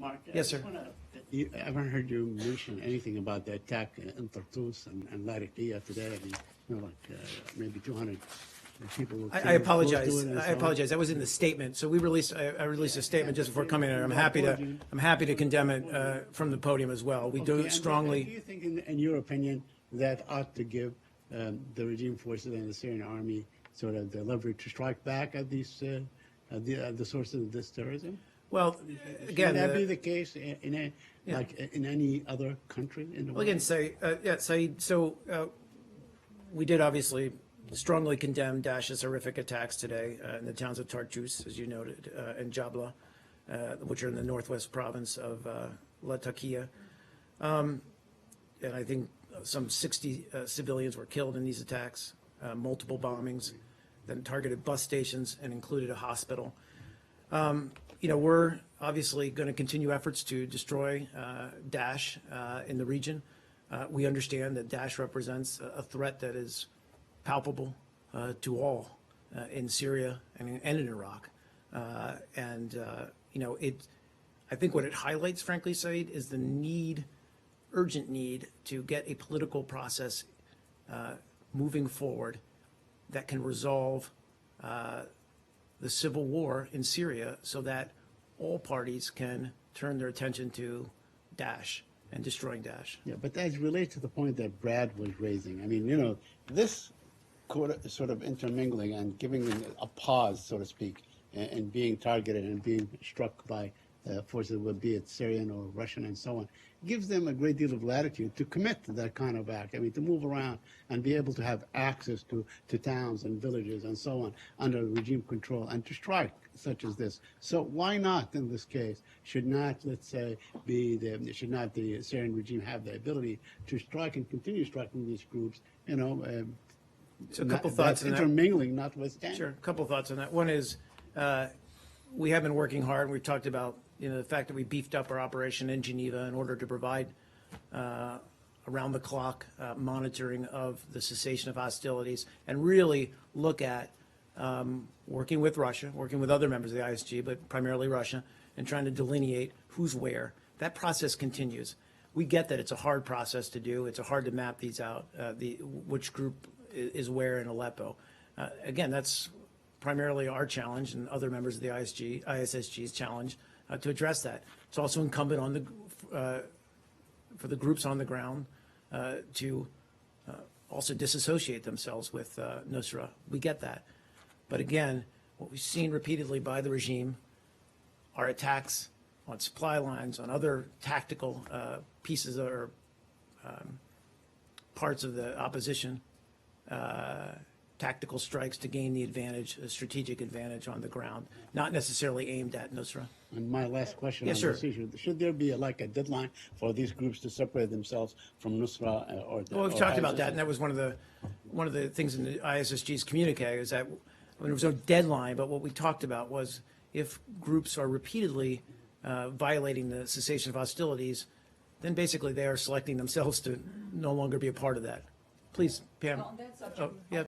Mark, Yes, sir. I haven't heard you mention anything about the attack in Tartus and Lariqiya today. I mean, you know, like maybe 200 people were killed. I apologize. I I apologize. That was in the statement. So we released. I released a statement just before coming in. I'm happy to condemn it from the podium as well. We do strongly. Do you think, in your opinion, that ought to give the regime forces and the Syrian army sort of the leverage to strike back at these the sources of this terrorism? Well, again, would that be the case in any other country in the world? Well, again, Saeed. So we did obviously strongly condemn Daesh's horrific attacks today in the towns of Tartus, as you noted, and Jableh, which are in the northwest province of Latakia. And I think some 60 civilians were killed in these attacks, multiple bombings, then targeted bus stations and included a hospital. You know, we're obviously going to continue efforts to destroy Daesh in the region. We understand that Daesh represents a threat that is palpable to all in Syria and in Iraq. You know, I think what it highlights, frankly, Saeed, is the need, urgent need, to get a political process moving forward that can resolve the civil war in Syria so that all parties can turn their attention to Daesh and destroying Daesh. Yeah, but that relates to the point that Brad was raising. I mean, you know, this sort of intermingling and giving them a pause, so to speak, and being targeted and being struck by forces, be it Syrian or Russian and so on, gives them a great deal of latitude to commit to that kind of act. I mean, to move around and be able to have access to towns and villages and so on under regime control and to strike such as this. So why not, in this case, should not, let's say, should not the Syrian regime have the ability to strike and continue striking these groups, you know, so a couple thoughts on that. Intermingling notwithstanding. Sure, a couple thoughts on that. One is we have been working hard. We've talked about, you know, the fact that we beefed up our operation in Geneva in order to provide around-the-clock monitoring of the cessation of hostilities and really look at working with Russia, working with other members of the ISG, but primarily Russia, and trying to delineate who's where. That process continues. We get that it's a hard process to do. It's hard to map these out, which group is where in Aleppo. Again, that's primarily our challenge and other members of the ISSG's challenge to address that. It's also incumbent on for the groups on the ground to also disassociate themselves with Nusra. We get that. But again, what we've seen repeatedly by the regime are attacks on supply lines, on other tactical pieces or parts of the opposition, tactical strikes to gain the advantage, a strategic advantage on the ground, not necessarily aimed at Nusra. And my last question on sir. this issue, should there be like a deadline for these groups to separate themselves from Nusra Well, we've talked about that, and that was one of the things in the ISSG's communique is that there was no deadline, but what we talked about was if groups are repeatedly violating the cessation of hostilities, then basically they are selecting themselves to no longer be a part of that. Please, Pam. On that subject, yeah.